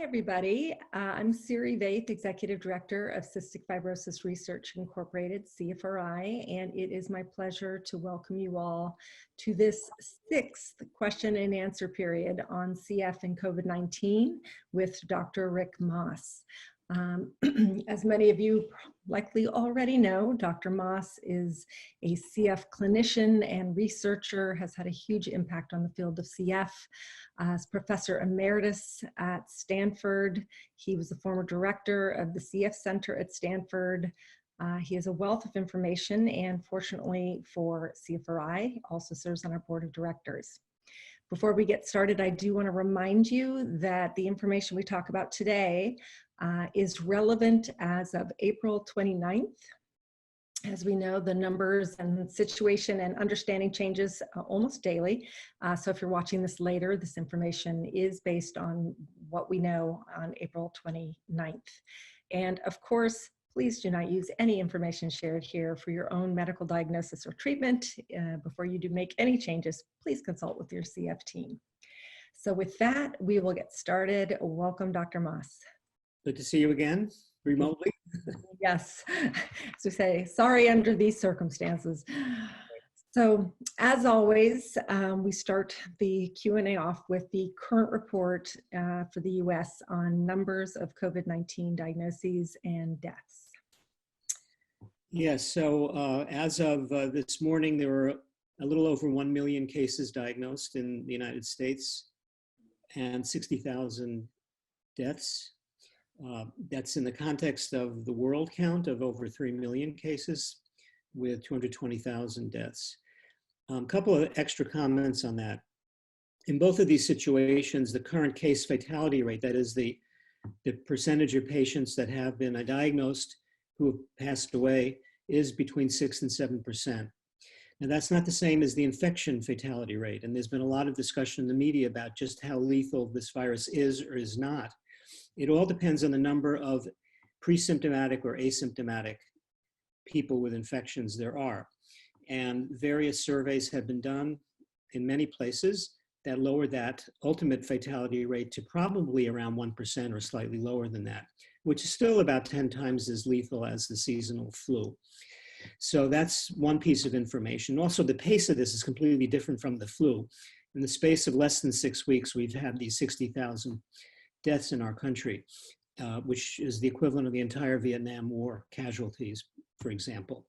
everybody. I'm Siri Vaith, Executive Director of Cystic Fibrosis Research Incorporated, CFRI, and it is my pleasure to welcome you all to this 6th question and answer period on CF and COVID-19 with Dr. Rick Moss. As many of you likely already know, Dr. Moss is a CF clinician and researcher, has had a huge impact on the field of CF. As Professor Emeritus at Stanford, he was the former director of the CF Center at Stanford. He has a wealth of information and fortunately for CFRI, also serves on our board of directors. Before we get started, I do want to remind you that the information we talk about today is relevant as of April 29th. As we know, the numbers and situation and understanding changes almost daily. So if you're watching this later, this information is based on what we know on April 29th. And of course, please do not use any information shared here for your own medical diagnosis or treatment. Before you do make any changes, please consult with your CF team. So with that, we will get started. Welcome, Dr. Moss. Good to see you again, remotely. Yes, as we say, sorry under these circumstances. So as always, we start the Q&A off with the current report for the US on numbers of COVID-19 diagnoses and deaths. Yes, so as of this morning, there were a little over 1 million cases diagnosed in the United States and 60,000 deaths. That's in the context of the world count of over 3 million cases with 220,000 deaths. A couple of extra comments on that. In both of these situations, the current case fatality rate, that is the percentage of patients that have been diagnosed who have passed away, is between 6 and 7%. Now that's not the same as the infection fatality rate. And there's been a lot of discussion in the media about just how lethal this virus is or is not. It all depends on the number of pre-symptomatic or asymptomatic people with infections there are. And various surveys have been done in many places that lower that ultimate fatality rate to probably around 1% or slightly lower than that, which is still about 10 times as lethal as the seasonal flu. So that's one piece of information. Also, the pace of this is completely different from the flu. In the space of less than 6 weeks, we've had these 60,000 deaths in our country, which is the equivalent of the entire Vietnam War casualties, for example.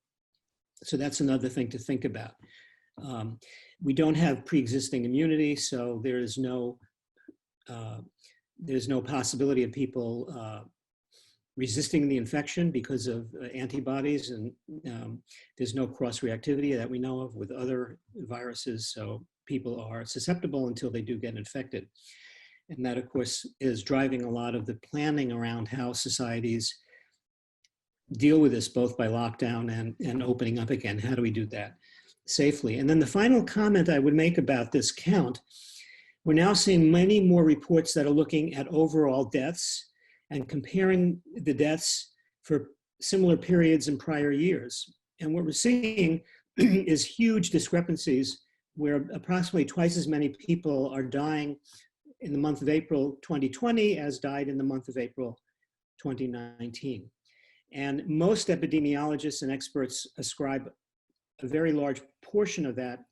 So that's another thing to think about. We don't have pre-existing immunity, so there's no possibility of people resisting the infection because of antibodies, and there's no cross-reactivity that we know of with other viruses, so people are susceptible until they do get infected. And that, of course, is driving a lot of the planning around how societies deal with this, both by lockdown and opening up again. How do we do that safely? And then the final comment I would make about this count, we're now seeing many more reports that are looking at overall deaths and comparing the deaths for similar periods in prior years. And what we're seeing is huge discrepancies where approximately twice as many people are dying in the month of April 2020 as died in the month of April 2019. And most epidemiologists and experts ascribe a very large portion of that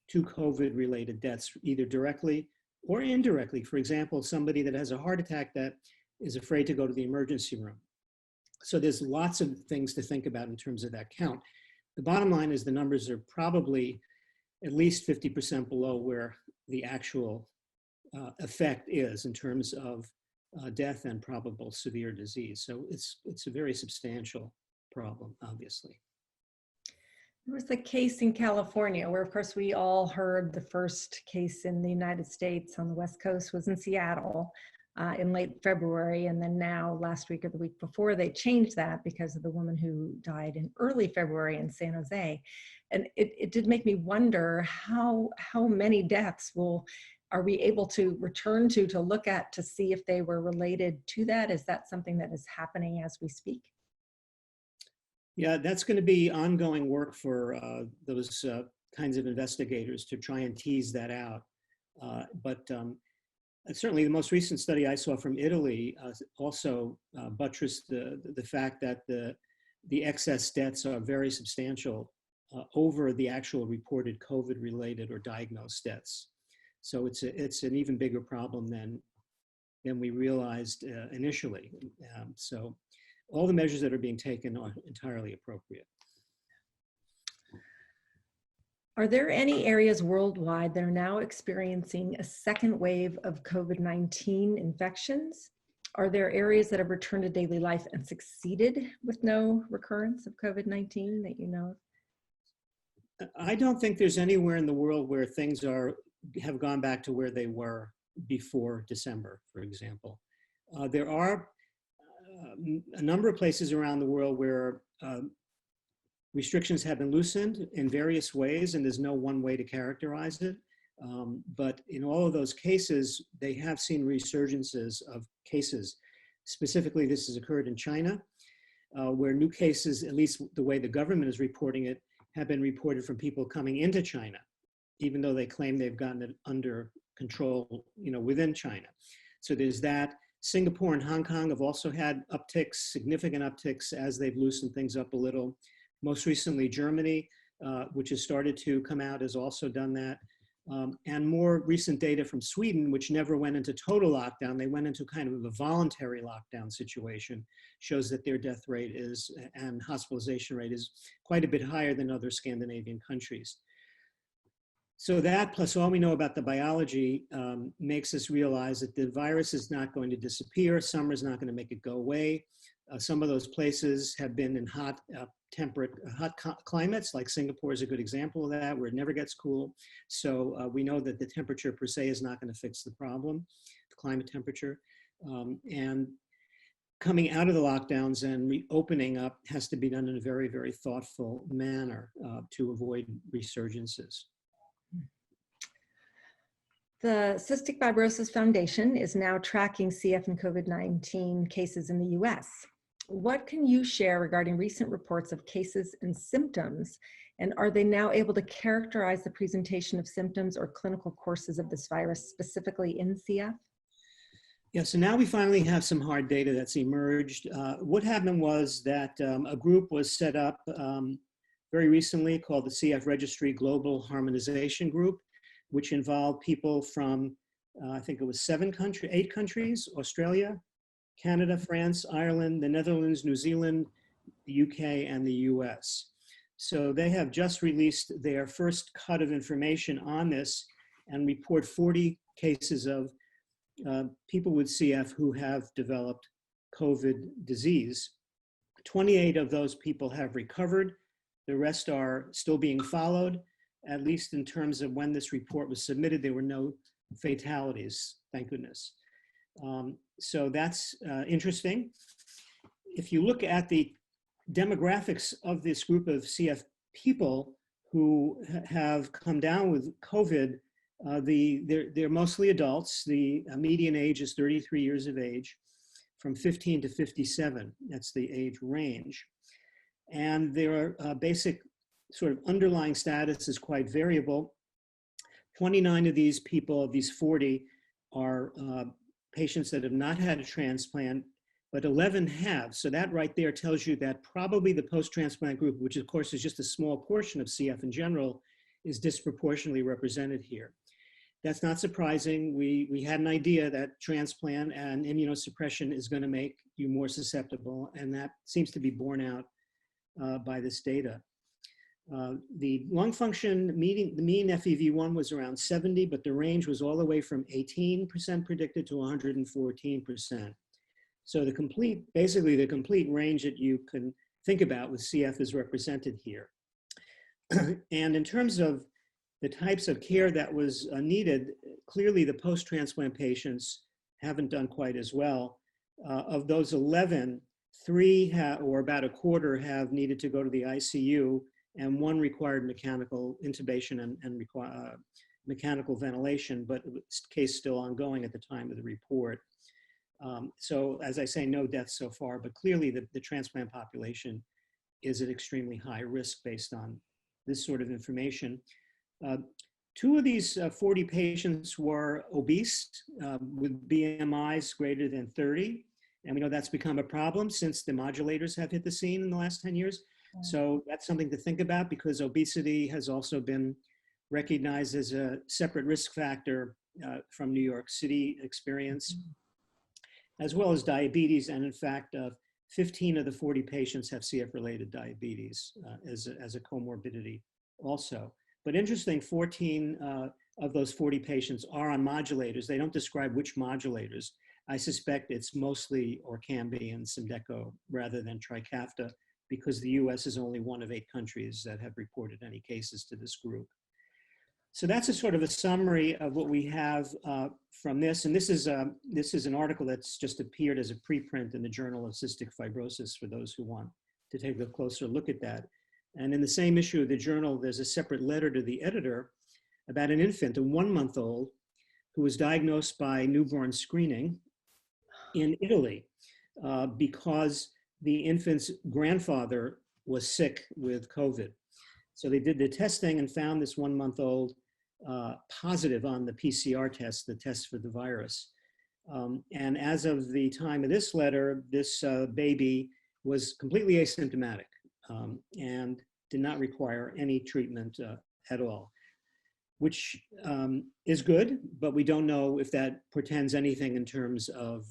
to COVID-related deaths, either directly or indirectly. For example, somebody that has a heart attack that is afraid to go to the emergency room. So there's lots of things to think about in terms of that count. The bottom line is the numbers are probably at least 50% below where the actual effect is in terms of death and probable severe disease. So it's a very substantial problem, obviously. There was a case in California where, of course, we all heard the first case in the United States on the West Coast was in Seattle in late February. And then now last week or the week before, they changed that because of the woman who died in early February in San Jose. And it did make me wonder how many deaths are we able to return to look at to see if they were related to that? Is that something that is happening as we speak? Yeah, that's going to be ongoing work for those kinds of investigators to try and tease that out. But certainly the most recent study I saw from Italy also buttressed the fact that the excess deaths are very substantial over the actual reported COVID-related or diagnosed deaths. So it's an even bigger problem than we realized initially. So all the measures that are being taken are entirely appropriate. Are there any areas worldwide that are now experiencing a second wave of COVID-19 infections? Are there areas that have returned to daily life and succeeded with no recurrence of COVID-19 that you know of? I don't think there's anywhere in the world where things have gone back to where they were before December, for example. There are a number of places around the world where restrictions have been loosened in various ways, and there's no one way to characterize it. But in all of those cases, they have seen resurgences of cases. Specifically, this has occurred in China, where new cases, at least the way the government is reporting it, have been reported from people coming into China, even though they claim they've gotten it under control, within China. So there's that. Singapore and Hong Kong have also had upticks, significant upticks, as they've loosened things up a little. Most recently, Germany, which has started to come out, has also done that. And more recent data from Sweden, which never went into total lockdown, they went into kind of a voluntary lockdown situation, shows that their death rate and hospitalization rate is quite a bit higher than other Scandinavian countries. So that, plus all we know about the biology, makes us realize that the virus is not going to disappear. Summer is not going to make it go away. Some of those places have been in hot, temperate, hot climates, like Singapore is a good example of that, where it never gets cool. So we know that the temperature per se is not going to fix the problem, the climate temperature. And coming out of the lockdowns and reopening up has to be done in a very, very thoughtful manner to avoid resurgences. The Cystic Fibrosis Foundation is now tracking CF and COVID-19 cases in the US. What can you share regarding recent reports of cases and symptoms? And are they now able to characterize the presentation of symptoms or clinical courses of this virus, specifically in CF? Yeah, so now we finally have some hard data that's emerged. What happened was that a group was set up very recently called the CF Registry Global Harmonization Group, which involved people from, I think it was 8 countries, Australia, Canada, France, Ireland, the Netherlands, New Zealand, the UK, and the US. So they have just released their first cut of information on this and report 40 cases of people with CF who have developed COVID disease. 28 of those people have recovered. The rest are still being followed. At least in terms of when this report was submitted, there were no fatalities, thank goodness. So that's interesting. If you look at the demographics of this group of CF people who have come down with COVID, they're mostly adults. The median age is 33 years of age, from 15 to 57. That's the age range. And their basic sort of underlying status is quite variable. 29 of these people, of these 40, are patients that have not had a transplant, but 11 have. So that right there tells you that probably the post-transplant group, which of course is just a small portion of CF in general, is disproportionately represented here. That's not surprising. We had an idea that transplant and immunosuppression is going to make you more susceptible, and that seems to be borne out by this data. The lung function, the mean FEV1 was around 70, but the range was all the way from 18% predicted to 114%. So basically the complete range that you can think about with CF is represented here. And in terms of the types of care that was needed, clearly the post-transplant patients haven't done quite as well. Of those 11, 3 or about a quarter have needed to go to the ICU, and 1 required mechanical intubation and mechanical ventilation, but the case still ongoing at the time of the report. So as I say, no deaths so far, but clearly the transplant population is at extremely high risk based on this sort of information. 2 of these 40 patients were obese with BMIs greater than 30. And we know that's become a problem since the modulators have hit the scene in the last 10 years. So that's something to think about, because obesity has also been recognized as a separate risk factor from New York City experience, as well as diabetes. And in fact, 15 of the 40 patients have CF-related diabetes as a comorbidity also. But interesting, 14 of those 40 patients are on modulators. They don't describe which modulators. I suspect it's mostly Orkambi and Symdeko rather than Trikafta, because the US is only one of 8 countries that have reported any cases to this group. So that's a sort of a summary of what we have from this. And this is an article that's just appeared as a preprint in the Journal of Cystic Fibrosis for those who want to take a closer look at that. And in the same issue of the journal, there's a separate letter to the editor about an infant, a 1-month-old, who was diagnosed by newborn screening in Italy because the infant's grandfather was sick with COVID. So they did the testing and found this 1-month-old positive on the PCR test, the test for the virus. And as of the time of this letter, this baby was completely asymptomatic and did not require any treatment at all, which is good, but we don't know if that portends anything in terms of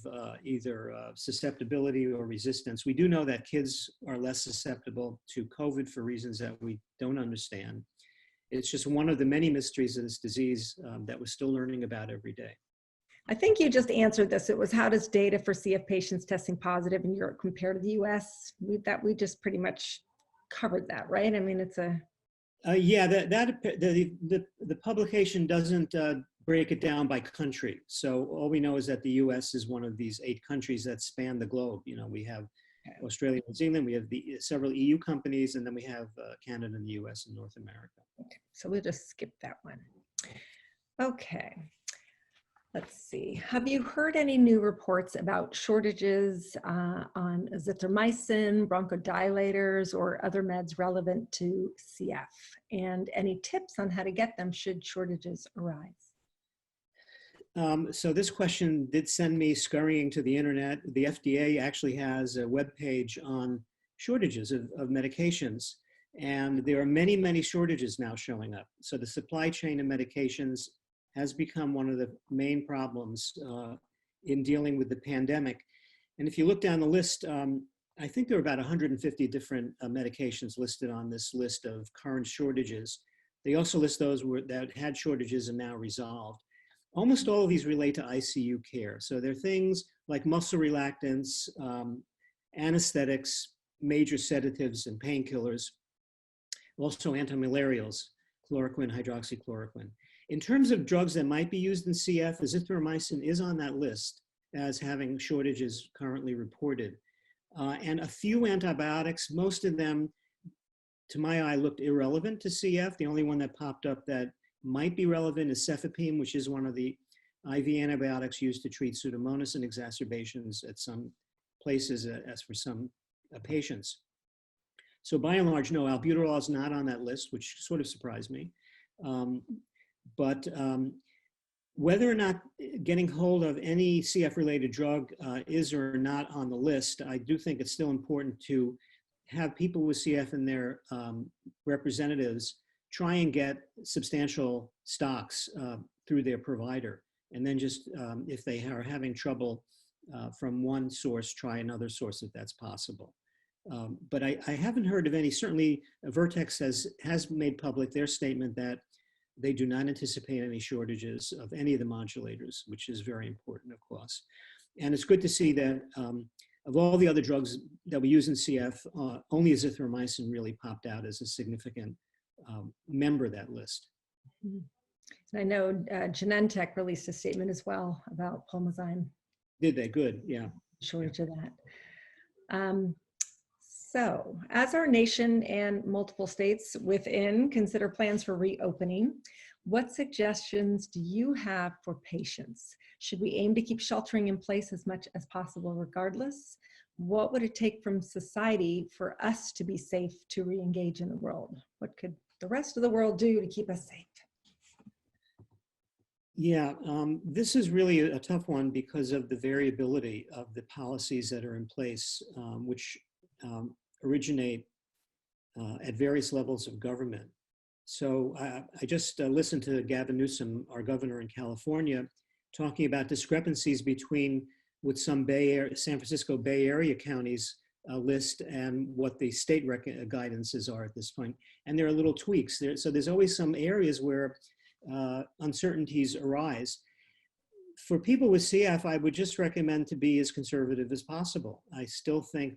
either susceptibility or resistance. We do know that kids are less susceptible to COVID for reasons that we don't understand. It's just one of the many mysteries of this disease that we're still learning about every day. I think you just answered this. It was, how does data for CF patients testing positive in Europe compare to the US? We just pretty much covered that, right? I mean, it's a... Yeah, the publication doesn't break it down by country. So all we know is that the US is one of these 8 countries that span the globe. You know, we have Australia, New Zealand, we have several EU companies, and then we have Canada and the US and North America. Okay, so we'll just skip that one. Okay. Let's see. Have you heard any new reports about shortages on azithromycin, bronchodilators, or other meds relevant to CF? And any tips on how to get them should shortages arise? So this question did send me scurrying to the internet. The FDA actually has a webpage on shortages of medications. And there are many, many shortages now showing up. So the supply chain of medications has become one of the main problems in dealing with the pandemic. And if you look down the list, I think there are about 150 different medications listed on this list of current shortages. They also list those that had shortages and now resolved. Almost all of these relate to ICU care. So they're things like muscle relaxants, anesthetics, major sedatives and painkillers, also antimalarials, chloroquine, hydroxychloroquine. In terms of drugs that might be used in CF, azithromycin is on that list as having shortages currently reported. And a few antibiotics, most of them, to my eye, looked irrelevant to CF. The only one that popped up that might be relevant is cefepime, which is one of the IV antibiotics used to treat Pseudomonas and exacerbations at some places, as for some patients. So by and large, no, albuterol is not on that list, which sort of surprised me. But whether or not getting hold of any CF-related drug is or not on the list, I do think it's still important to have people with CF and their representatives try and get substantial stocks through their provider. And then just, if they are having trouble from one source, try another source if that's possible. But I haven't heard of any. Certainly Vertex has made public their statement that they do not anticipate any shortages of any of the modulators, which is very important, of course. And it's good to see that of all the other drugs that we use in CF, only azithromycin really popped out as a significant member of that list. Mm-hmm. And I know Genentech released a statement as well about pulmozyme. Did they? Good, yeah. Shortage of that. So, as our nation and multiple states within consider plans for reopening, what suggestions do you have for patients? Should we aim to keep sheltering in place as much as possible regardless? What would it take from society for us to be safe to re-engage in the world? What could the rest of the world do to keep us safe? Yeah, this is really a tough one because of the variability of the policies that are in place, which originate at various levels of government. So I just listened to Gavin Newsom, our governor in California, talking about discrepancies between what some San Francisco Bay Area counties list and what the state guidances are at this point. And there are little tweaks there. So there's always some areas where uncertainties arise. For people with CF, I would just recommend to be as conservative as possible. I still think,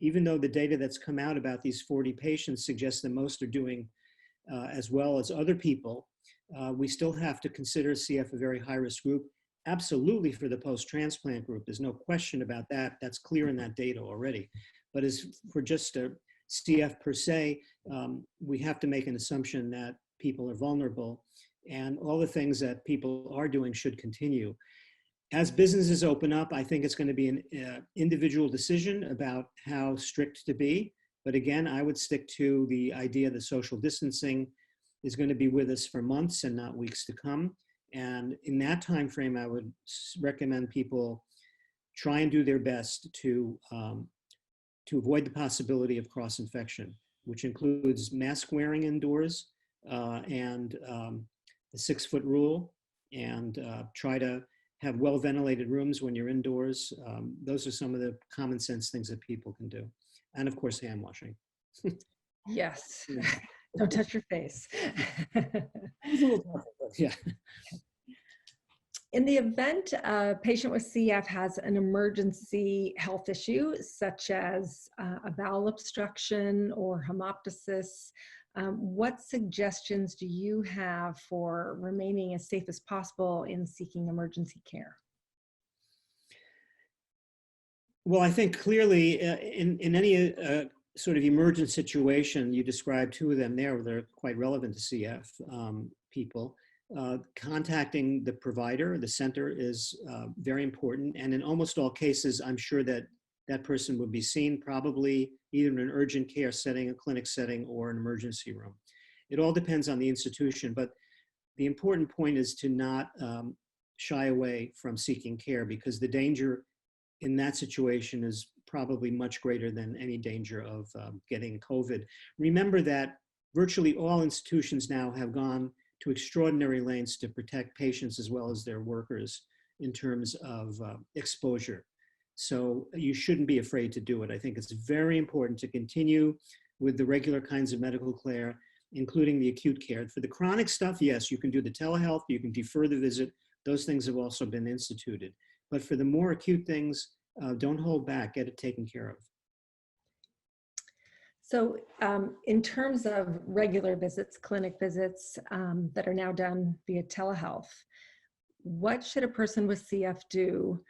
even though the data that's come out about these 40 patients suggests that most are doing as well as other people, we still have to consider CF a very high-risk group. Absolutely for the post-transplant group, there's no question about that. That's clear in that data already. But as for just a CF per se, we have to make an assumption that people are vulnerable, and all the things that people are doing should continue. As businesses open up, I think it's going to be an individual decision about how strict to be. But again, I would stick to the idea that social distancing is going to be with us for months and not weeks to come. And in that time frame, I would recommend people try and do their best to avoid the possibility of cross-infection, which includes mask wearing indoors and the 6-foot rule, and try to have well-ventilated rooms when you're indoors. Those are some of the common sense things that people can do. And of course, hand washing. Yes. Don't touch your face. Yeah. In the event a patient with CF has an emergency health issue, such as a bowel obstruction or hemoptysis, what suggestions do you have for remaining as safe as possible in seeking emergency care? Well, I think clearly in any sort of emergent situation, you described 2 of them there, they're quite relevant to CF people. Contacting the provider, the center, is very important. And in almost all cases, I'm sure that that person would be seen probably either in an urgent care setting, a clinic setting, or an emergency room. It all depends on the institution, but the important point is to not shy away from seeking care, because the danger in that situation is probably much greater than any danger of getting COVID. Remember that virtually all institutions now have gone to extraordinary lengths to protect patients as well as their workers in terms of exposure. So you shouldn't be afraid to do it. I think it's very important to continue with the regular kinds of medical care, including the acute care. For the chronic stuff, yes, you can do the telehealth, you can defer the visit. Those things have also been instituted. But for the more acute things, don't hold back, get it taken care of. So in terms of regular visits, clinic visits that are now done via telehealth, what should a person with CF do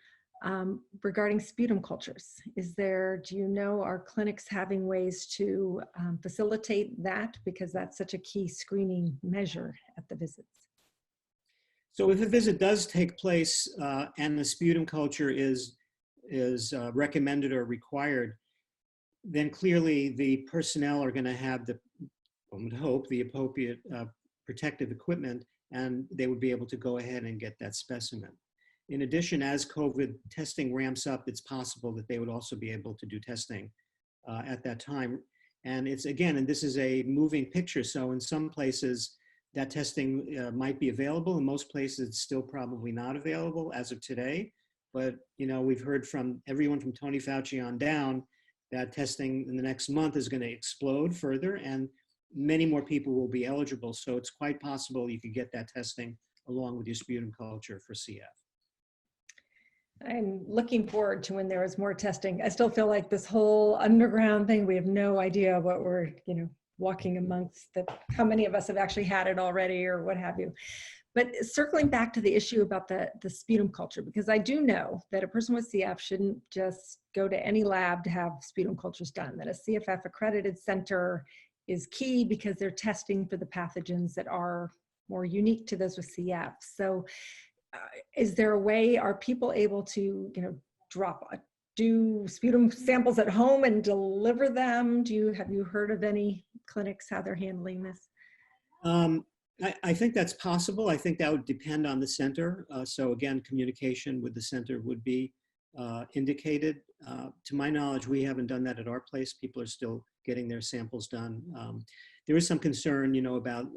regarding sputum cultures? Do you know, are clinics having ways to facilitate that? Because that's such a key screening measure at the visits. So if a visit does take place and the sputum culture is recommended or required, then clearly the personnel are going to have one would hope, the appropriate protective equipment, and they would be able to go ahead and get that specimen. In addition, as COVID testing ramps up, it's possible that they would also be able to do testing at that time. And it's, again, and this is a moving picture, so in some places that testing might be available. In most places, it's still probably not available as of today. But, you know, we've heard from everyone from Tony Fauci on down that testing in the next month is going to explode further, and many more people will be eligible. So it's quite possible you could get that testing along with your sputum culture for CF. I'm looking forward to when there is more testing. I still feel like this whole underground thing, we have no idea what we're, walking amongst, how many of us have actually had it already or what have you. But circling back to the issue about the sputum culture, because I do know that a person with CF shouldn't just go to any lab to have sputum cultures done, that a CFF accredited center is key because they're testing for the pathogens that are more unique to those with CF. So is there a way, are people able to, do sputum samples at home and deliver them? Have you heard of any clinics, how they're handling this? I think that's possible. I think that would depend on the center. So again, communication with the center would be indicated. To my knowledge, we haven't done that at our place. People are still getting their samples done. There is some concern, you know, about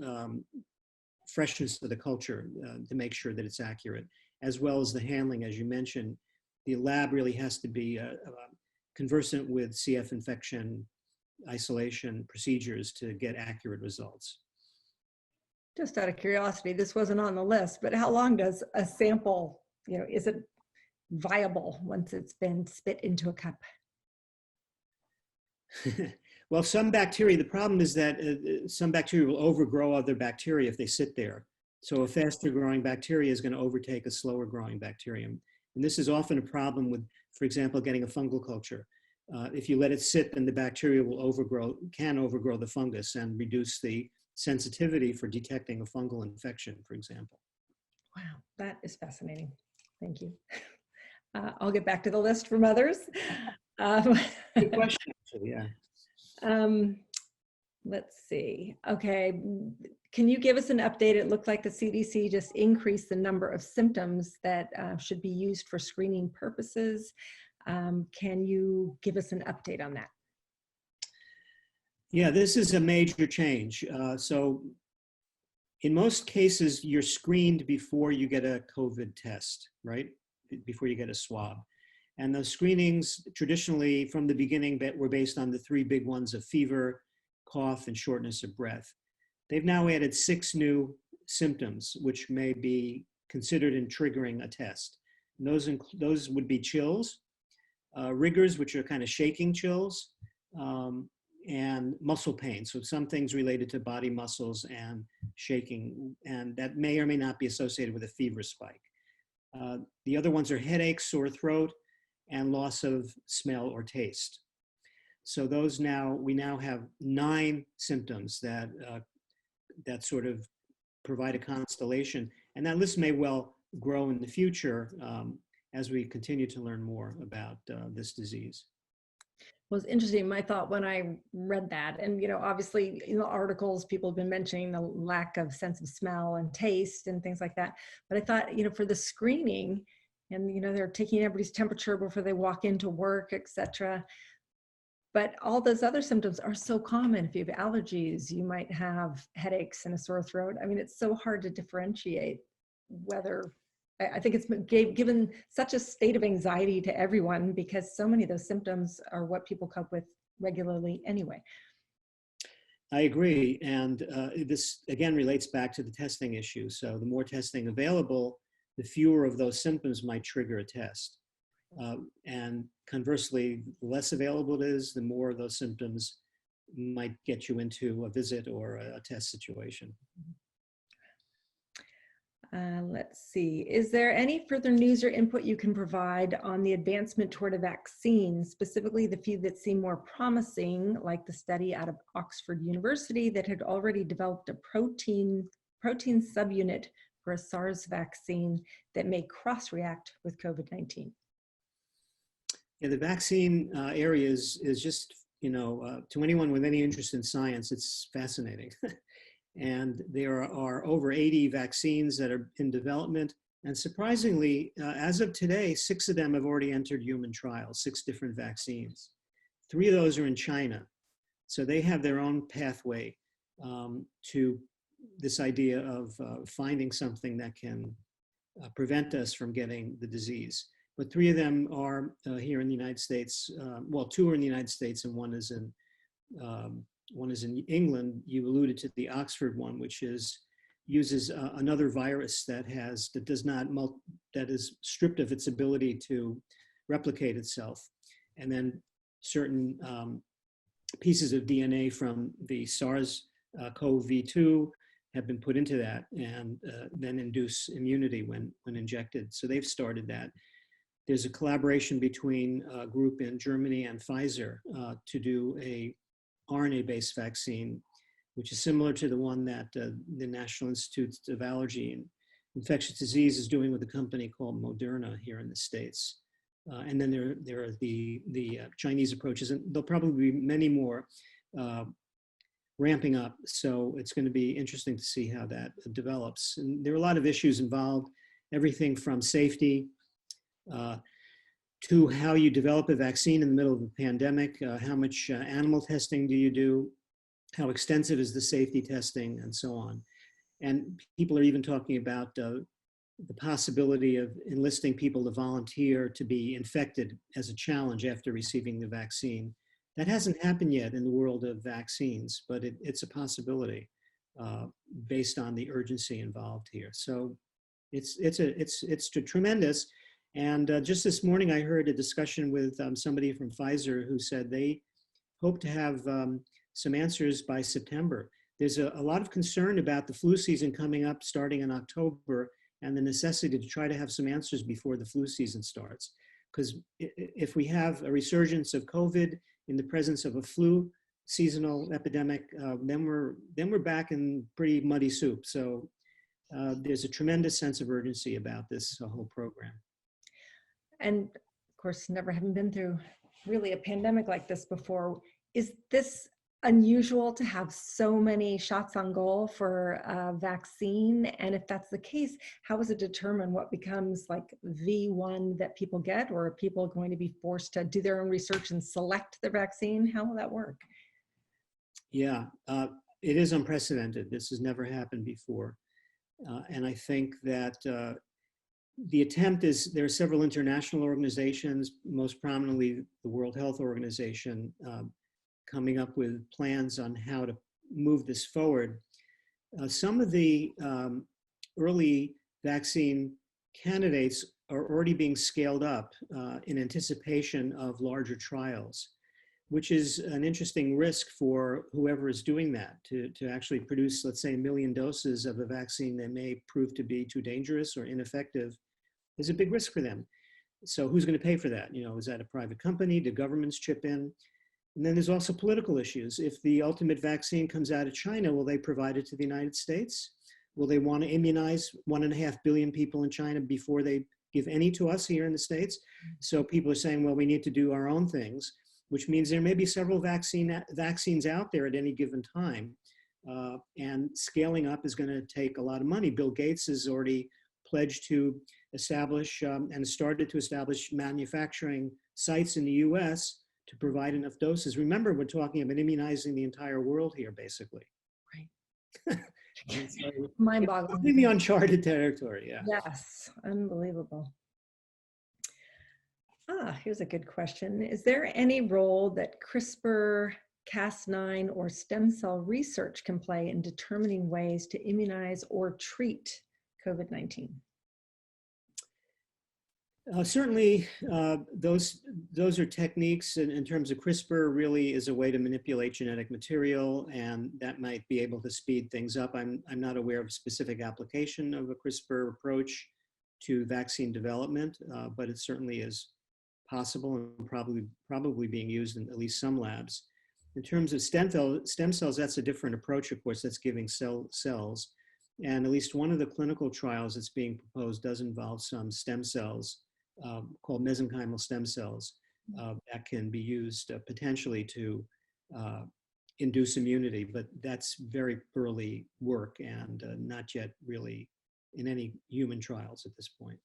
freshness of the culture to make sure that it's accurate, as well as the handling, as you mentioned. The lab really has to be conversant with CF infection isolation procedures to get accurate results. Just out of curiosity, this wasn't on the list, but how long does a sample, you know, is it viable once it's been spit into a cup? Well, some bacteria, the problem is that some bacteria will overgrow other bacteria if they sit there. So a faster growing bacteria is going to overtake a slower growing bacterium. And this is often a problem with, for example, getting a fungal culture. If you let it sit, then the bacteria will can overgrow the fungus and reduce the sensitivity for detecting a fungal infection, for example. Wow, that is fascinating. Thank you. I'll get back to the list from others. Good question, actually, yeah. Let's see. Okay, can you give us an update? It looked like the CDC just increased the number of symptoms that should be used for screening purposes. Can you give us an update on that? Yeah, this is a major change. So in most cases, you're screened before you get a COVID test, right? Before you get a swab. And the screenings traditionally from the beginning were based on the three big ones of fever, cough, and shortness of breath. They've now added 6 new symptoms, which may be considered in triggering a test. And those would be chills, rigors, which are kind of shaking chills, and muscle pain. So some things related to body muscles and shaking, and that may or may not be associated with a fever spike. The other ones are headaches, sore throat, and loss of smell or taste. So those we now have 9 symptoms that sort of provide a constellation. And that list may well grow in the future as we continue to learn more about this disease. Well, it's interesting. My thought when I read that, and you know, obviously in the articles, people have been mentioning the lack of sense of smell and taste and things like that. But I thought, you know, for the screening, and you know, they're taking everybody's temperature before they walk into work, etc. But all those other symptoms are so common. If you have allergies, you might have headaches and a sore throat. I mean, it's so hard to differentiate whether. I think it's given such a state of anxiety to everyone because so many of those symptoms are what people cope with regularly anyway. I agree. And this, again, relates back to the testing issue. So the more testing available, the fewer of those symptoms might trigger a test. And conversely, the less available it is, the more of those symptoms might get you into a visit or a test situation. Let's see. Is there any further news or input you can provide on the advancement toward a vaccine, specifically the few that seem more promising, like the study out of Oxford University that had already developed a protein subunit for a SARS vaccine that may cross-react with COVID-19? Yeah, the vaccine area is just, you know, to anyone with any interest in science, it's fascinating. And there are over 80 vaccines that are in development. And surprisingly, as of today, 6 of them have already entered human trials, 6 different vaccines. 3 of those are in China. So they have their own pathway to this idea of finding something that can prevent us from getting the disease. But 3 of them are here in the United States. Well, 2 are in the United States and one is in England. You alluded to the Oxford one, which uses another virus that is stripped of its ability to replicate itself, and then certain pieces of DNA from the SARS-CoV-2 have been put into that, and then induce immunity when injected. So they've started that. There's a collaboration between a group in Germany and Pfizer to do a RNA-based vaccine, which is similar to the one that the National Institute of Allergy and Infectious Disease is doing with a company called Moderna here in the States. And then there are the Chinese approaches, and there'll probably be many more ramping up. So it's going to be interesting to see how that develops. And there are a lot of issues involved, everything from safety to how you develop a vaccine in the middle of a pandemic, how much animal testing do you do, how extensive is the safety testing, and so on. And people are even talking about the possibility of enlisting people to volunteer to be infected as a challenge after receiving the vaccine. That hasn't happened yet in the world of vaccines, but it's a possibility based on the urgency involved here. So it's tremendous. And just this morning, I heard a discussion with somebody from Pfizer who said they hope to have some answers by September. There's a lot of concern about the flu season coming up starting in October and the necessity to try to have some answers before the flu season starts. Because if we have a resurgence of COVID in the presence of a flu seasonal epidemic, then we're back in pretty muddy soup. So there's a tremendous sense of urgency about this whole program. And of course, never having been through really a pandemic like this before, is this unusual to have so many shots on goal for a vaccine? And if that's the case, how is it determined what becomes like the one that people get, or are people going to be forced to do their own research and select the vaccine? How will that work? Yeah, it is unprecedented. This has never happened before. And I think that the attempt is, there are several international organizations, most prominently the World Health Organization, coming up with plans on how to move this forward. Some of the early vaccine candidates are already being scaled up in anticipation of larger trials, which is an interesting risk for whoever is doing that, to actually produce, let's say, 1 million doses of a vaccine that may prove to be too dangerous or ineffective. Is a big risk for them. So who's going to pay for that? You know, is that a private company? Do governments chip in? And then there's also political issues. If the ultimate vaccine comes out of China, will they provide it to the United States? Will they want to immunize 1.5 billion people in China before they give any to us here in the States? So people are saying, well, we need to do our own things, which means there may be several vaccines out there at any given time. And scaling up is going to take a lot of money. Bill Gates has already pledged to establish and started to establish manufacturing sites in the US to provide enough doses. Remember, we're talking about immunizing the entire world here, basically. Right. So mind-boggling. Completely uncharted territory, yeah. Yes, unbelievable. Here's a good question. Is there any role that CRISPR Cas9 or stem cell research can play in determining ways to immunize or treat COVID-19? Certainly, those are techniques in terms of CRISPR really is a way to manipulate genetic material, and that might be able to speed things up. I'm not aware of a specific application of a CRISPR approach to vaccine development, but it certainly is possible and probably being used in at least some labs. In terms of stem cells, that's a different approach, of course, that's giving cells. And at least one of the clinical trials that's being proposed does involve some stem cells called mesenchymal stem cells that can be used potentially to induce immunity, but that's very early work and not yet really in any human trials at this point.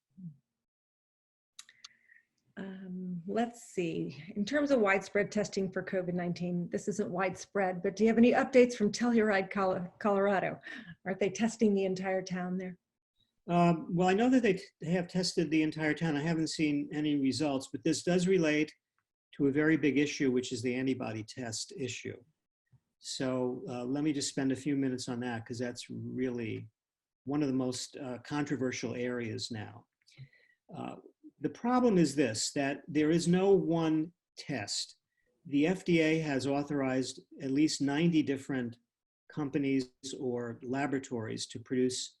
Let's see. In terms of widespread testing for COVID-19, this isn't widespread, but do you have any updates from Telluride, Colorado? Aren't they testing the entire town there? Well, I know that they have tested the entire town. I haven't seen any results, but this does relate to a very big issue, which is the antibody test issue. So let me just spend a few minutes on that, because that's really one of the most controversial areas now. The problem is this, that there is no one test. The FDA has authorized at least 90 different companies or laboratories to produce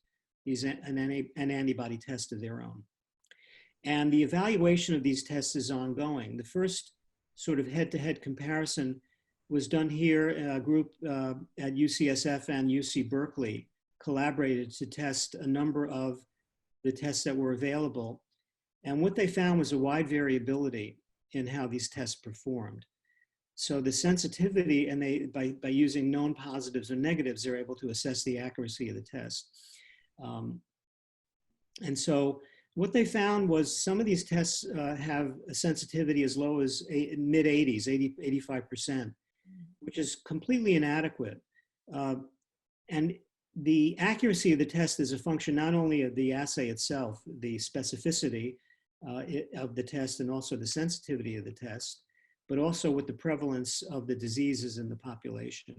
an antibody test of their own. And the evaluation of these tests is ongoing. The first sort of head-to-head comparison was done here. A group at UCSF and UC Berkeley collaborated to test a number of the tests that were available. And what they found was a wide variability in how these tests performed. So the sensitivity, and by using known positives or negatives, they're able to assess the accuracy of the test. And so what they found was some of these tests have a sensitivity as low as mid-80s, 85%, which is completely inadequate. And the accuracy of the test is a function not only of the assay itself, the specificity of the test, and also the sensitivity of the test, but also with the prevalence of the diseases in the population.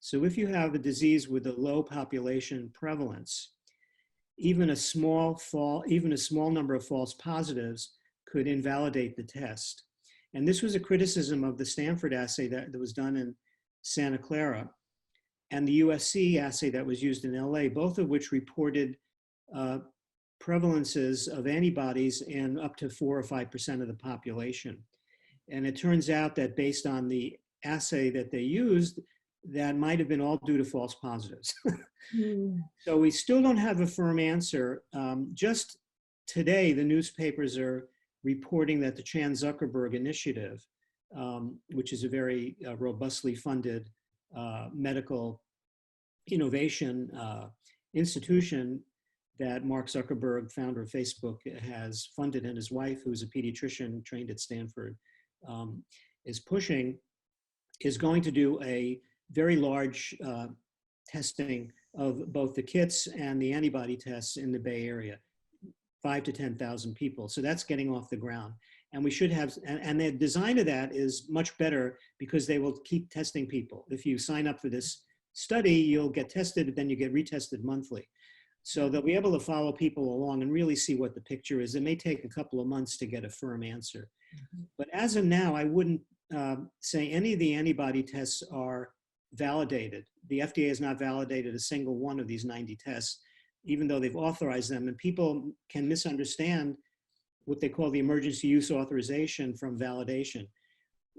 So if you have a disease with a low population prevalence, even a small number of false positives could invalidate the test. And this was a criticism of the Stanford assay that was done in Santa Clara and the USC assay that was used in LA, both of which reported prevalences of antibodies in up to 4 or 5% of the population. And it turns out that based on the assay that they used, that might have been all due to false positives. So we still don't have a firm answer. Just today, the newspapers are reporting that the Chan Zuckerberg Initiative, which is a very robustly funded medical innovation institution that Mark Zuckerberg, founder of Facebook, has funded, and his wife, who's a pediatrician trained at Stanford, is pushing, is going to do a very large testing of both the kits and the antibody tests in the Bay Area, 5,000 to 10,000 people. So that's getting off the ground. And we should have, and the design of that is much better because they will keep testing people. If you sign up for this study, you'll get tested, then you get retested monthly. So they'll be able to follow people along and really see what the picture is. It may take a couple of months to get a firm answer. But as of now, I wouldn't say any of the antibody tests are validated. The FDA has not validated a single one of these 90 tests, even though they've authorized them. And people can misunderstand what they call the emergency use authorization from validation.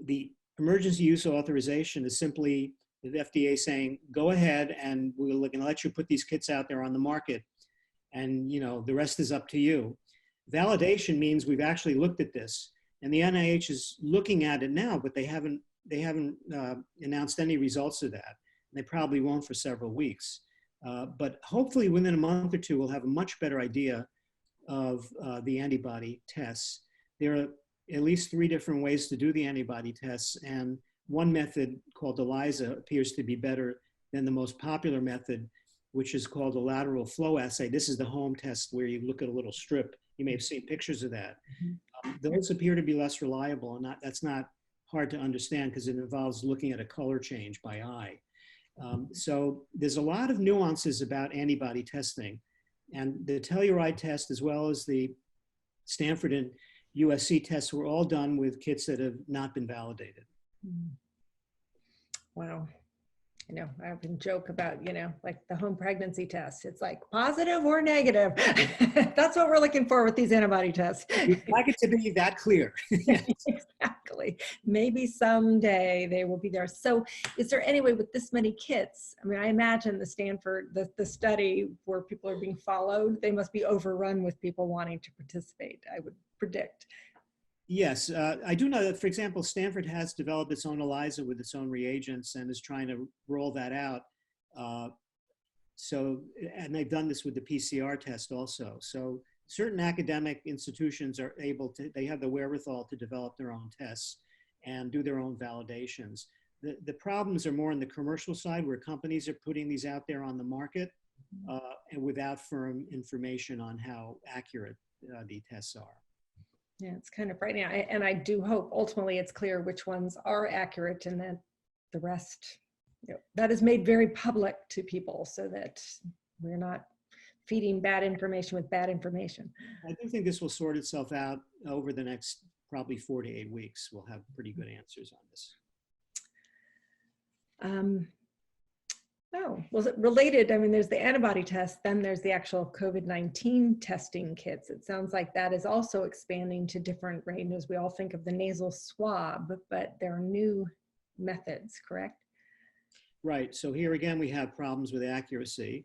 The emergency use authorization is simply the FDA saying, go ahead and we're going to let you put these kits out there on the market, and the rest is up to you. Validation means we've actually looked at this, and the NIH is looking at it now, but they haven't announced any results of that. And they probably won't for several weeks. But hopefully within a month or two, we'll have a much better idea of the antibody tests. There are at least 3 different ways to do the antibody tests, and one method called ELISA appears to be better than the most popular method, which is called a lateral flow assay. This is the home test where you look at a little strip. You may have seen pictures of that. Those appear to be less reliable, and that's not hard to understand because it involves looking at a color change by eye. So there's a lot of nuances about antibody testing, and the Telluride test, as well as the Stanford and USC tests, were all done with kits that have not been validated. Wow. I often joke about, like the home pregnancy test. It's like positive or negative. That's what we're looking for with these antibody tests. We'd like it to be that clear. Exactly. Maybe someday they will be there. So is there any way with this many kits? I mean, I imagine the Stanford, the study where people are being followed, they must be overrun with people wanting to participate, I would predict. Yes, I do know that, for example, Stanford has developed its own ELISA with its own reagents and is trying to roll that out. And they've done this with the PCR test also. So certain academic institutions are able to, they have the wherewithal to develop their own tests and do their own validations. The problems are more on the commercial side, where companies are putting these out there on the market and without firm information on how accurate the tests are. Yeah, it's kind of frightening. And I do hope ultimately it's clear which ones are accurate, and then the rest, that is made very public to people so that we're not feeding bad information with bad information. I do think this will sort itself out over the next probably 4 to 8 weeks. We'll have pretty good answers on this. Oh, was it related? I mean, there's the antibody test, then there's the actual COVID-19 testing kits. It sounds like that is also expanding to different ranges. We all think of the nasal swab, but there are new methods, correct? Right. So here again, we have problems with accuracy.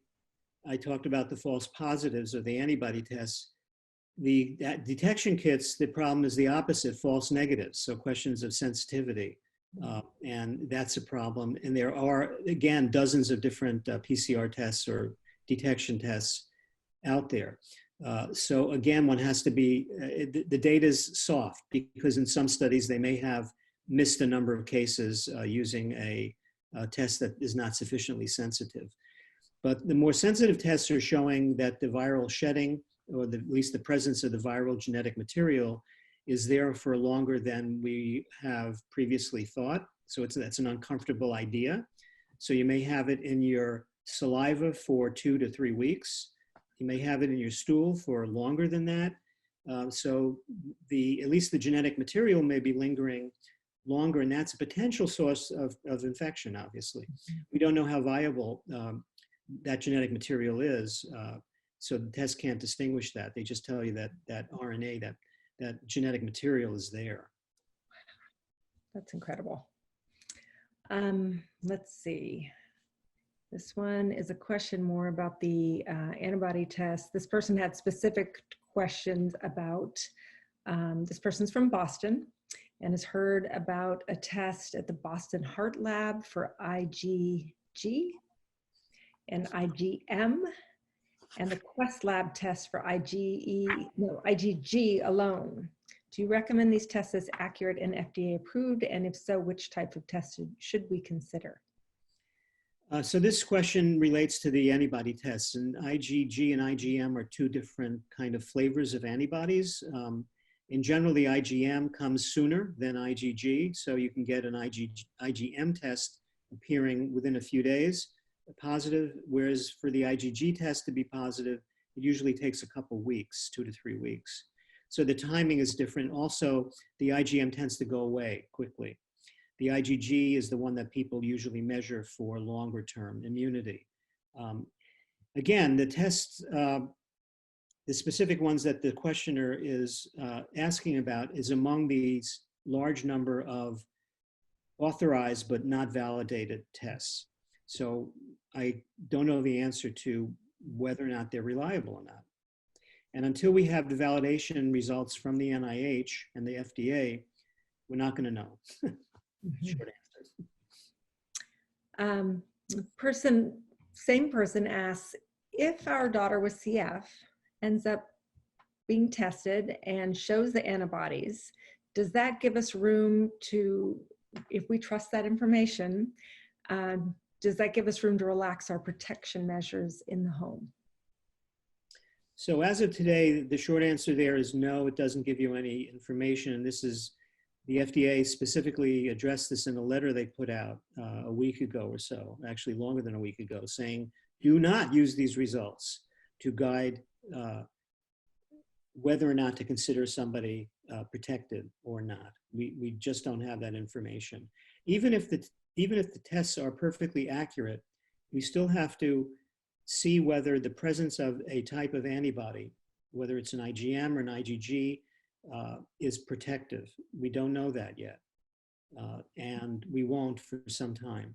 I talked about the false positives of the antibody tests. The detection kits, the problem is the opposite, false negatives. So questions of sensitivity. And that's a problem. And there are, again, dozens of different PCR tests or detection tests out there. So again, one has to be, the data is soft because in some studies they may have missed a number of cases using a test that is not sufficiently sensitive. But the more sensitive tests are showing that the viral shedding, or at least the presence of the viral genetic material, is there for longer than we have previously thought. So that's an uncomfortable idea. So you may have it in your saliva for 2 to 3 weeks. You may have it in your stool for longer than that. So at least the genetic material may be lingering longer, and that's a potential source of infection, obviously. We don't know how viable that genetic material is, so the test can't distinguish that. They just tell you that RNA, that genetic material is there. That's incredible. Let's see. This one is a question more about the antibody test. This person had specific questions about, this person's from Boston and has heard about a test at the Boston Heart Lab for IgG and IgM, and the Quest Lab test for IgG alone. Do you recommend these tests as accurate and FDA approved? And if so, which type of test should we consider? So this question relates to the antibody tests, and IgG and IgM are two different kind of flavors of antibodies. In general, the IgM comes sooner than IgG, so you can get an IgM test appearing within a few days, positive, whereas for the IgG test to be positive, it usually takes a couple weeks, 2 to 3 weeks. So the timing is different. Also, the IgM tends to go away quickly. The IgG is the one that people usually measure for longer term immunity. Again, the tests, the specific ones that the questioner is asking about is among these large number of authorized but not validated tests. So I don't know the answer to whether or not they're reliable or not. And until we have the validation results from the NIH and the FDA, we're not going to know. Short answer. Same person asks, if our daughter with CF ends up being tested and shows the antibodies, does that give us room to, if we trust that information, does that give us room to relax our protection measures in the home? So as of today, the short answer there is no, it doesn't give you any information. And this is, the FDA specifically addressed this in a letter they put out a week ago or so, actually longer than a week ago, saying, do not use these results to guide whether or not to consider somebody protected or not. We just don't have that information. Even if the tests are perfectly accurate, we still have to see whether the presence of a type of antibody, whether it's an IgM or an IgG, is protective. We don't know that yet, and we won't for some time.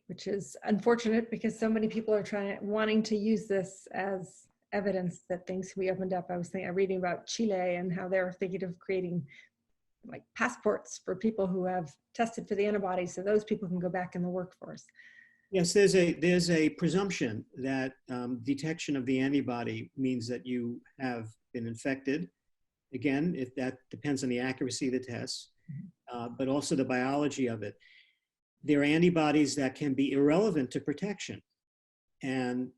Which is unfortunate because so many people are wanting to use this as evidence that things can be opened up. I was reading about Chile and how they're thinking of creating like passports for people who have tested for the antibodies, so those people can go back in the workforce. Yes, there's a presumption that detection of the antibody means that you have been infected. Again, if that depends on the accuracy of the test, but also the biology of it. There are antibodies that can be irrelevant to protection. And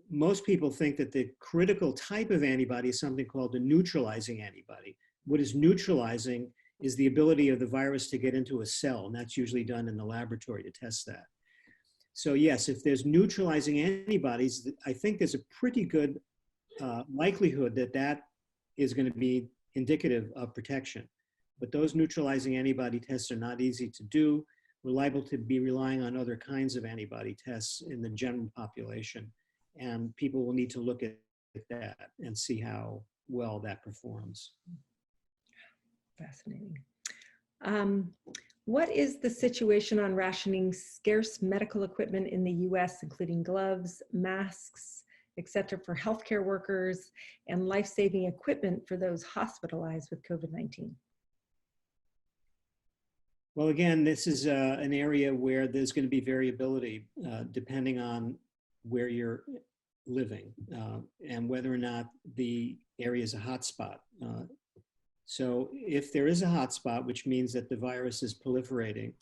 most people think that the critical type of antibody is something called a neutralizing antibody. What is neutralizing is the ability of the virus to get into a cell, and that's usually done in the laboratory to test that. So yes, if there's neutralizing antibodies, I think there's a pretty good likelihood that that is going to be indicative of protection. But those neutralizing antibody tests are not easy to do. We're liable to be relying on other kinds of antibody tests in the general population. And people will need to look at that and see how well that performs. Fascinating. What is the situation on rationing scarce medical equipment in the US, including gloves, masks, et cetera, for healthcare workers and life-saving equipment for those hospitalized with COVID-19? Well, again, this is an area where there's going to be variability depending on where you're living and whether or not the area is a hotspot. So if there is a hotspot, which means that the virus is proliferating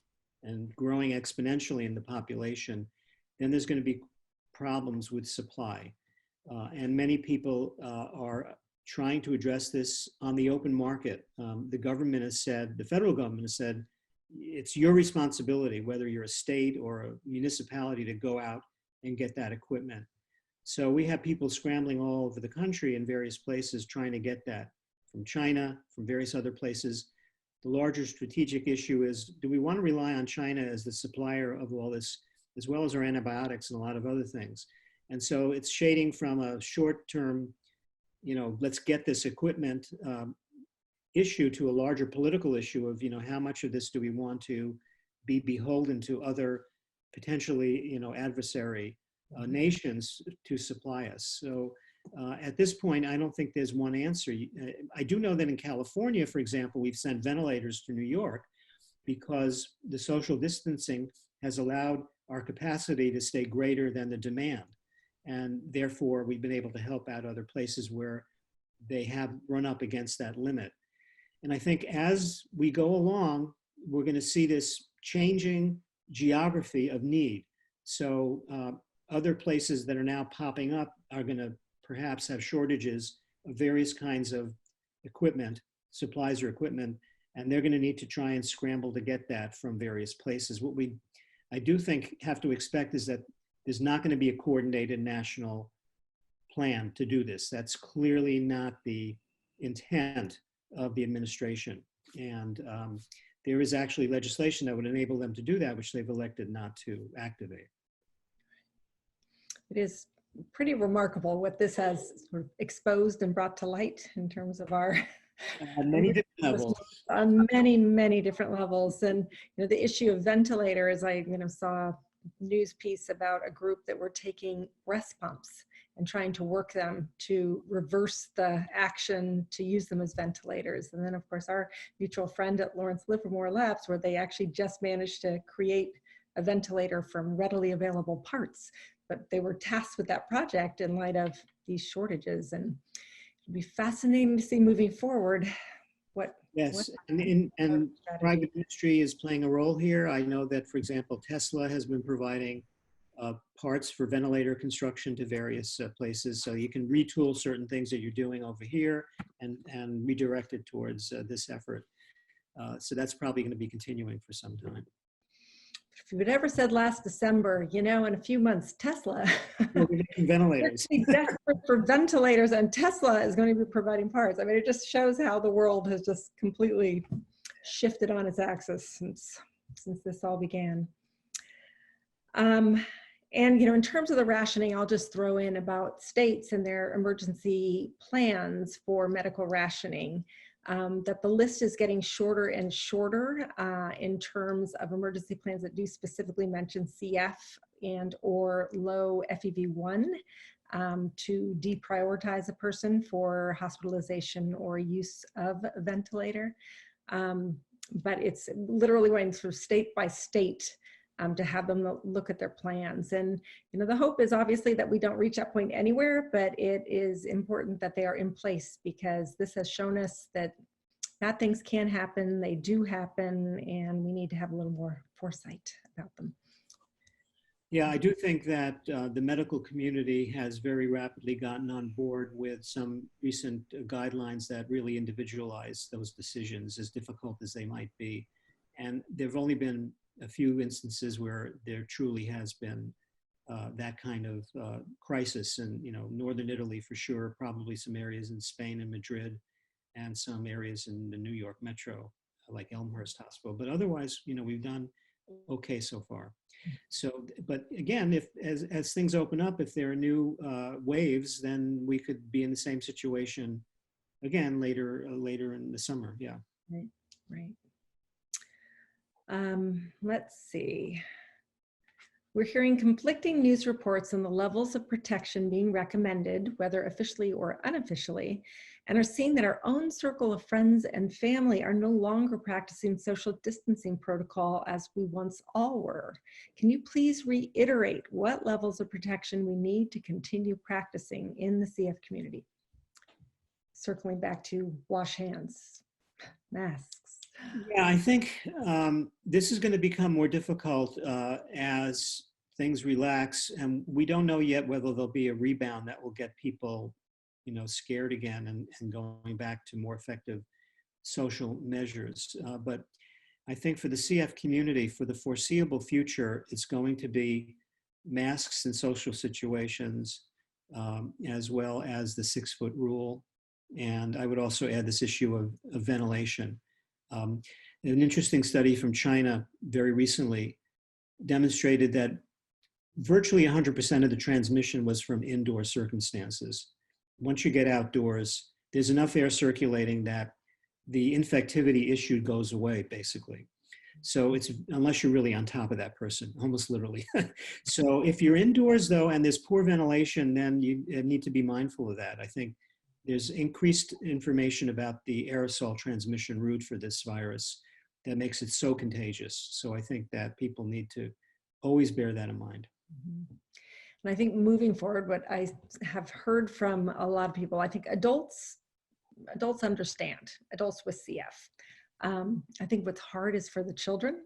and growing exponentially in the population, then there's going to be problems with supply. And many people are trying to address this on the open market. The government has said, the federal government has said, it's your responsibility, whether you're a state or a municipality, to go out and get that equipment. So we have people scrambling all over the country in various places trying to get that from China, from various other places. The larger strategic issue is, do we want to rely on China as the supplier of all this, as well as our antibiotics and a lot of other things? And so it's shading from a short-term, let's get this equipment issue to a larger political issue of, how much of this do we want to be beholden to other potentially, adversary nations to supply us. So at this point, I don't think there's one answer. I do know that in California, for example, we've sent ventilators to New York because the social distancing has allowed our capacity to stay greater than the demand. And therefore, we've been able to help out other places where they have run up against that limit. And I think as we go along, we're going to see this changing geography of need. So other places that are now popping up are going to perhaps have shortages of various kinds of equipment, supplies or equipment, and they're going to need to try and scramble to get that from various places. What I do think have to expect is that there's not going to be a coordinated national plan to do this. That's clearly not the intent of the administration. And there is actually legislation that would enable them to do that, which they've elected not to activate. It is pretty remarkable what this has sort of exposed and brought to light in terms of our many different levels. On many, many different levels. And the issue of ventilators, I saw a news piece about a group that were taking breast pumps and trying to work them to reverse the action to use them as ventilators. And then of course our mutual friend at Lawrence Livermore Labs, where they actually just managed to create a ventilator from readily available parts, but they were tasked with that project in light of these shortages. And it'll be fascinating to see moving forward what. Yes, and private industry is playing a role here. I know that, for example, Tesla has been providing parts for ventilator construction to various places. So you can retool certain things that you're doing over here and redirect it towards this effort. So that's probably going to be continuing for some time. If you had ever said last December, in a few months, Tesla, we're making ventilators. desperate for ventilators, and Tesla is going to be providing parts. I mean, it just shows how the world has just completely shifted on its axis since this all began. And, in terms of the rationing, I'll just throw in about states and their emergency plans for medical rationing. That the list is getting shorter and shorter in terms of emergency plans that do specifically mention CF and or low FEV1 to deprioritize a person for hospitalization or use of a ventilator. But it's literally going through state by state to have them look at their plans. And the hope is obviously that we don't reach that point anywhere, but it is important that they are in place, because this has shown us that bad things can happen, they do happen, and we need to have a little more foresight about them. Yeah, I do think that the medical community has very rapidly gotten on board with some recent guidelines that really individualize those decisions, as difficult as they might be. And there have only been a few instances where there truly has been that kind of crisis. And, northern Italy for sure, probably some areas in Spain and Madrid, and some areas in the New York metro, like Elmhurst Hospital. But otherwise, we've done okay so far. So, but again, as things open up, if there are new waves, then we could be in the same situation again later in the summer. Yeah. Right. Let's see. We're hearing conflicting news reports on the levels of protection being recommended, whether officially or unofficially, and are seeing that our own circle of friends and family are no longer practicing social distancing protocol as we once all were. Can you please reiterate what levels of protection we need to continue practicing in the CF community? Circling back to wash hands, masks. Yeah, I think this is going to become more difficult as things relax, and we don't know yet whether there'll be a rebound that will get people, scared again and going back to more effective social measures. But I think for the CF community, for the foreseeable future, it's going to be masks in social situations, as well as the 6-foot rule. And I would also add this issue of ventilation. An interesting study from China very recently demonstrated that virtually 100% of the transmission was from indoor circumstances. Once you get outdoors, there's enough air circulating that the infectivity issue goes away, basically. So it's, unless you're really on top of that person, almost literally. So if you're indoors though, and there's poor ventilation, then you need to be mindful of that. I think there's increased information about the aerosol transmission route for this virus that makes it so contagious. So I think that people need to always bear that in mind. And I think moving forward, what I have heard from a lot of people, I think adults understand, adults with CF. I think what's hard is for the children,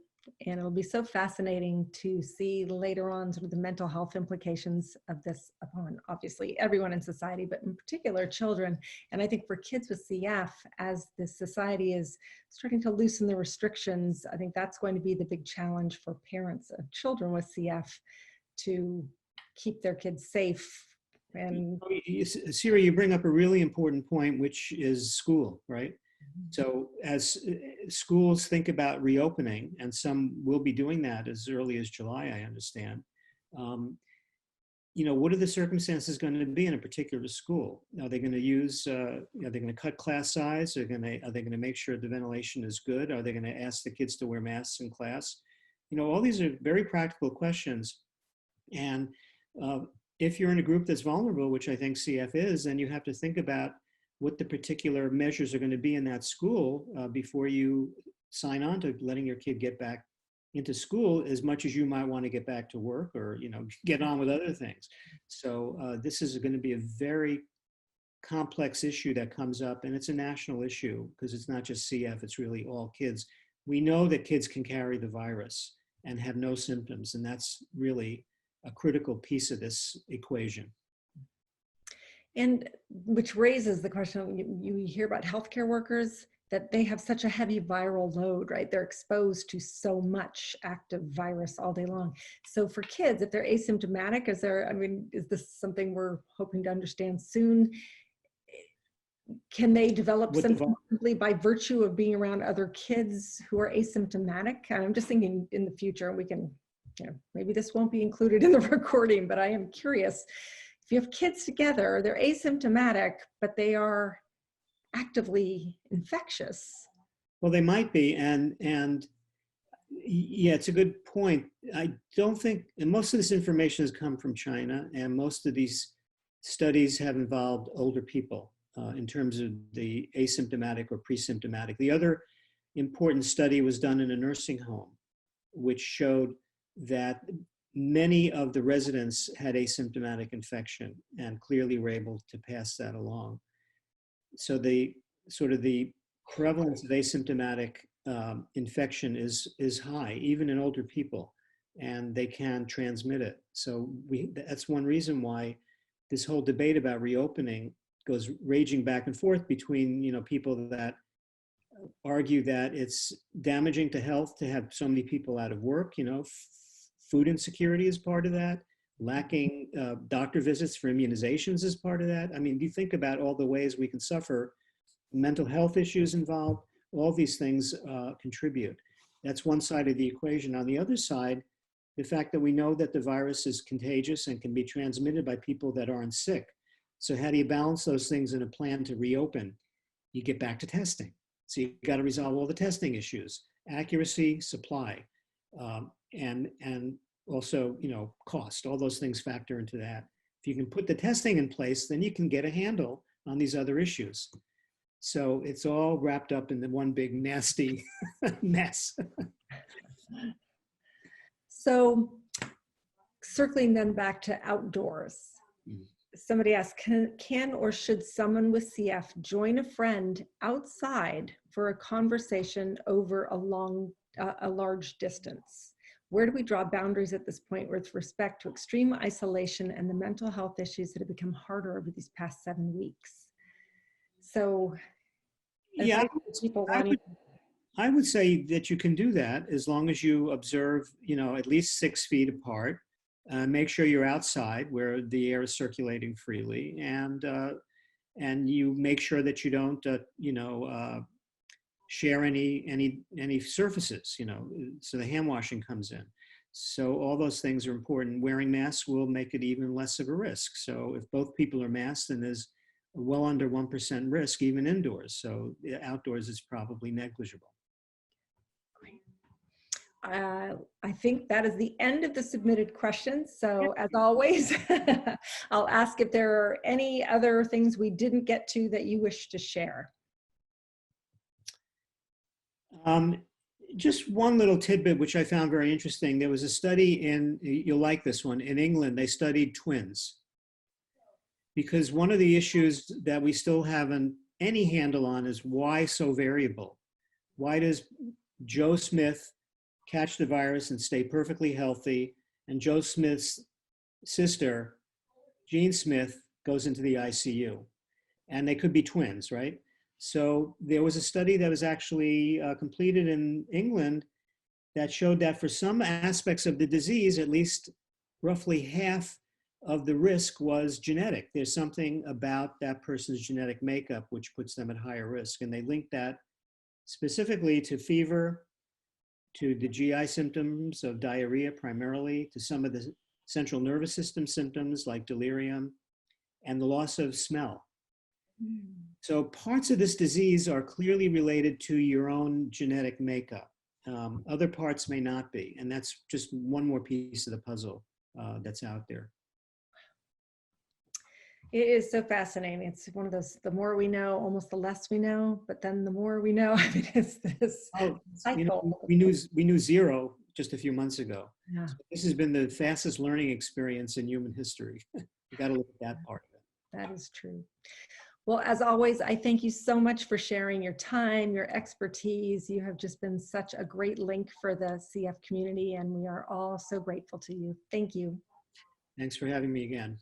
and it'll be so fascinating to see later on sort of the mental health implications of this upon obviously everyone in society, but in particular children. And I think for kids with CF, as this society is starting to loosen the restrictions, I think that's going to be the big challenge for parents of children with CF to keep their kids safe. And Siri, you bring up a really important point, which is school, right? So as schools think about reopening, and some will be doing that as early as July, I understand, what are the circumstances going to be in a particular school? Are they going to use, are they going to cut class size? Are they going to make sure the ventilation is good? Are they going to ask the kids to wear masks in class? All these are very practical questions. And if you're in a group that's vulnerable, which I think CF is, then you have to think about what the particular measures are going to be in that school before you sign on to letting your kid get back into school, as much as you might want to get back to work or get on with other things. So this is going to be a very complex issue that comes up, and it's a national issue because it's not just CF, it's really all kids. We know that kids can carry the virus and have no symptoms, and that's really a critical piece of this equation. And which raises the question, you hear about healthcare workers, that they have such a heavy viral load, right? They're exposed to so much active virus all day long. So for kids, if they're asymptomatic, is this something we're hoping to understand soon? Can they develop symptoms simply by virtue of being around other kids who are asymptomatic? And I'm just thinking in the future, we can, maybe this won't be included in the recording, but I am curious. If you have kids together, they're asymptomatic, but they are actively infectious. Well, they might be, and yeah, it's a good point. I don't think, and most of this information has come from China, and most of these studies have involved older people in terms of the asymptomatic or pre-symptomatic. The other important study was done in a nursing home, which showed that many of the residents had asymptomatic infection and clearly were able to pass that along. So the prevalence of asymptomatic infection is high, even in older people, and they can transmit it. So that's one reason why this whole debate about reopening goes raging back and forth between people that argue that it's damaging to health to have so many people out of work. Food insecurity is part of that. Lacking doctor visits for immunizations is part of that. I mean, you think about all the ways we can suffer, mental health issues involved, all these things contribute. That's one side of the equation. On the other side, the fact that we know that the virus is contagious and can be transmitted by people that aren't sick. So how do you balance those things in a plan to reopen? You get back to testing. So you've got to resolve all the testing issues, accuracy, supply. And also, cost, all those things factor into that. If you can put the testing in place, then you can get a handle on these other issues. So it's all wrapped up in the one big nasty mess. So circling then back to outdoors, somebody asked, can or should someone with CF join a friend outside for a conversation over a large distance? Where do we draw boundaries at this point with respect to extreme isolation and the mental health issues that have become harder over these past 7 weeks? So, yeah, people I would say that you can do that as long as you observe, at least 6 feet apart. Make sure you're outside where the air is circulating freely, and you make sure that you don't, share any surfaces, so the hand washing comes in. So all those things are important. Wearing masks will make it even less of a risk. So if both people are masked, then there's well under 1% risk even indoors. So outdoors is probably negligible. I think that is the end of the submitted questions. So as always, I'll ask if there are any other things we didn't get to that you wish to share. Just one little tidbit, which I found very interesting. There was a study you'll like this one, in England. They studied twins. Because one of the issues that we still haven't any handle on is why so variable? Why does Joe Smith catch the virus and stay perfectly healthy, and Joe Smith's sister, Jean Smith, goes into the ICU? And they could be twins, right? So there was a study that was actually completed in England that showed that for some aspects of the disease, at least roughly half of the risk was genetic. There's something about that person's genetic makeup which puts them at higher risk. And they linked that specifically to fever, to the GI symptoms of diarrhea primarily, to some of the central nervous system symptoms like delirium, and the loss of smell. So parts of this disease are clearly related to your own genetic makeup. Other parts may not be. And that's just one more piece of the puzzle that's out there. It is so fascinating. It's one of those, the more we know, almost the less we know, but then the more we know, I mean, it's this cycle. We knew zero just a few months ago. Yeah. So this has been the fastest learning experience in human history. You got to look at that part of it. That is true. Well, as always, I thank you so much for sharing your time, your expertise. You have just been such a great link for the CF community, and we are all so grateful to you. Thank you. Thanks for having me again.